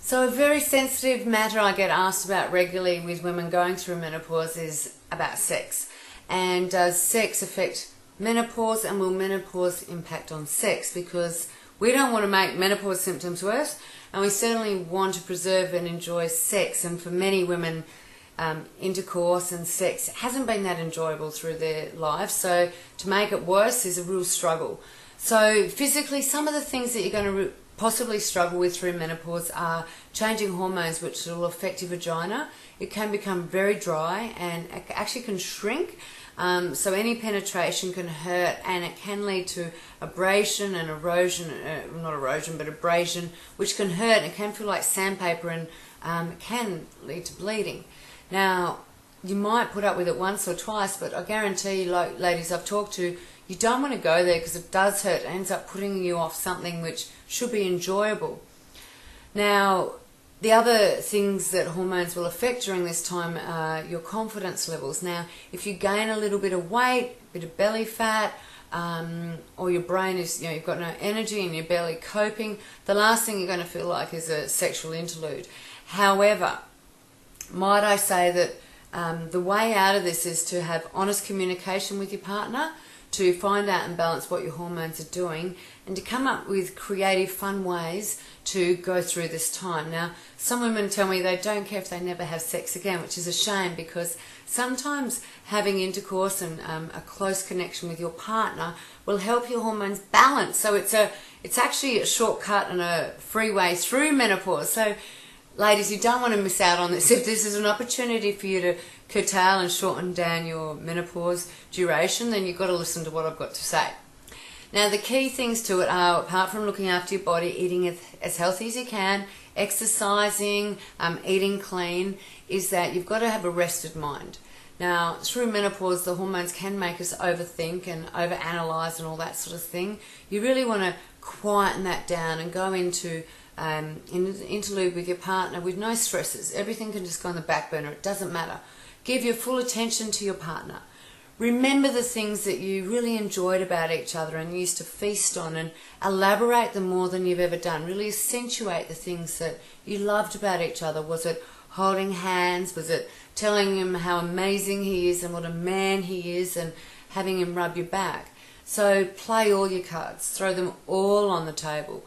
So a very sensitive matter I get asked about regularly with women going through menopause is about sex. And does sex affect menopause, and will menopause impact on sex? Because we don't want to make menopause symptoms worse, and we certainly want to preserve and enjoy sex. And for many women, intercourse and sex hasn't been that enjoyable through their life, so to make it worse is a real struggle. So physically, some of the things that you're going to possibly struggle with through menopause are changing hormones, which will affect your vagina. It can become very dry and it actually can shrink. So any penetration can hurt, and it can lead to abrasion and erosion, not erosion but abrasion, which can hurt, and it can feel like sandpaper, and it can lead to bleeding. Now, you might put up with it once or twice, but I guarantee you, like ladies I've talked to, you don't want to go there because it does hurt. It ends up putting you off something which should be enjoyable. Now, the other things that hormones will affect during this time are your confidence levels. Now, if you gain a little bit of weight, a bit of belly fat, or your brain is, you've got no energy and you're barely coping, the last thing you're going to feel like is a sexual interlude. However, might I say that the way out of this is to have honest communication with your partner, to find out and balance what your hormones are doing, and to come up with creative, fun ways to go through this time. Now, some women tell me they don't care if they never have sex again, which is a shame, because sometimes having intercourse and a close connection with your partner will help your hormones balance. So it's actually a shortcut and a free way through menopause. So ladies, you don't want to miss out on this. If this is an opportunity for you to curtail and shorten down your menopause duration, then you've got to listen to what I've got to say. Now, the key things to it are, apart from looking after your body, eating as healthy as you can, exercising, eating clean, is that you've got to have a rested mind. Now, through menopause, the hormones can make us overthink and overanalyze and all that sort of thing. You really want to quieten that down and go into an interlude with your partner with no stresses. Everything can just go on the back burner. It doesn't matter. Give your full attention to your partner. Remember the things that you really enjoyed about each other and used to feast on, and elaborate them more than you've ever done. Really accentuate the things that you loved about each other. Was it holding hands? Was it telling him how amazing he is and what a man he is, and having him rub your back? So play all your cards. Throw them all on the table.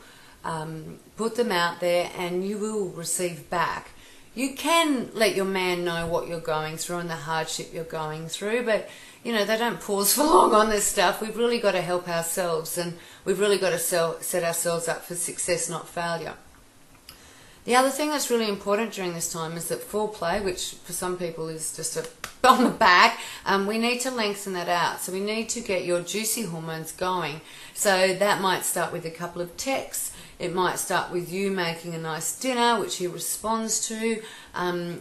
Put them out there, and you will receive back. You can let your man know what you're going through and the hardship you're going through, but they don't pause for long on this stuff. We've really got to help ourselves, and we've really got to set ourselves up for success, not failure. The other thing that's really important during this time is that foreplay, which for some people is just on the back, we need to lengthen that out. So we need to get your juicy hormones going. So that might start with a couple of texts. It might start with you making a nice dinner, which he responds to.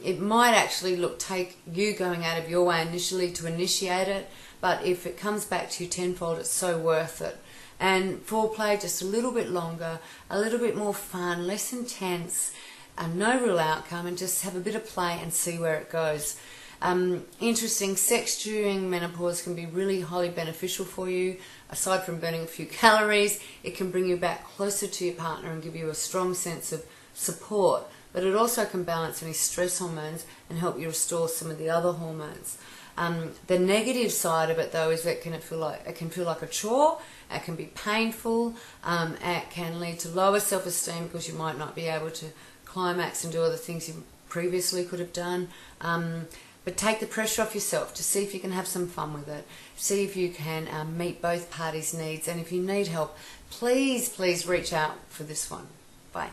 It might actually take you going out of your way initially to initiate it, but if it comes back to you tenfold, it's so worth it. And foreplay just a little bit longer, a little bit more fun, less intense, no real outcome, and just have a bit of play and see where it goes. Interesting, sex during menopause can be really highly beneficial for you. Aside from burning a few calories, it can bring you back closer to your partner and give you a strong sense of support. But it also can balance any stress hormones and help you restore some of the other hormones. The negative side of it, though, is that it can feel like a chore. It can be painful. It can lead to lower self-esteem because you might not be able to climax and do other things you previously could have done. But take the pressure off yourself to see if you can have some fun with it. See if you can meet both parties' needs. And if you need help, please reach out for this one. Bye.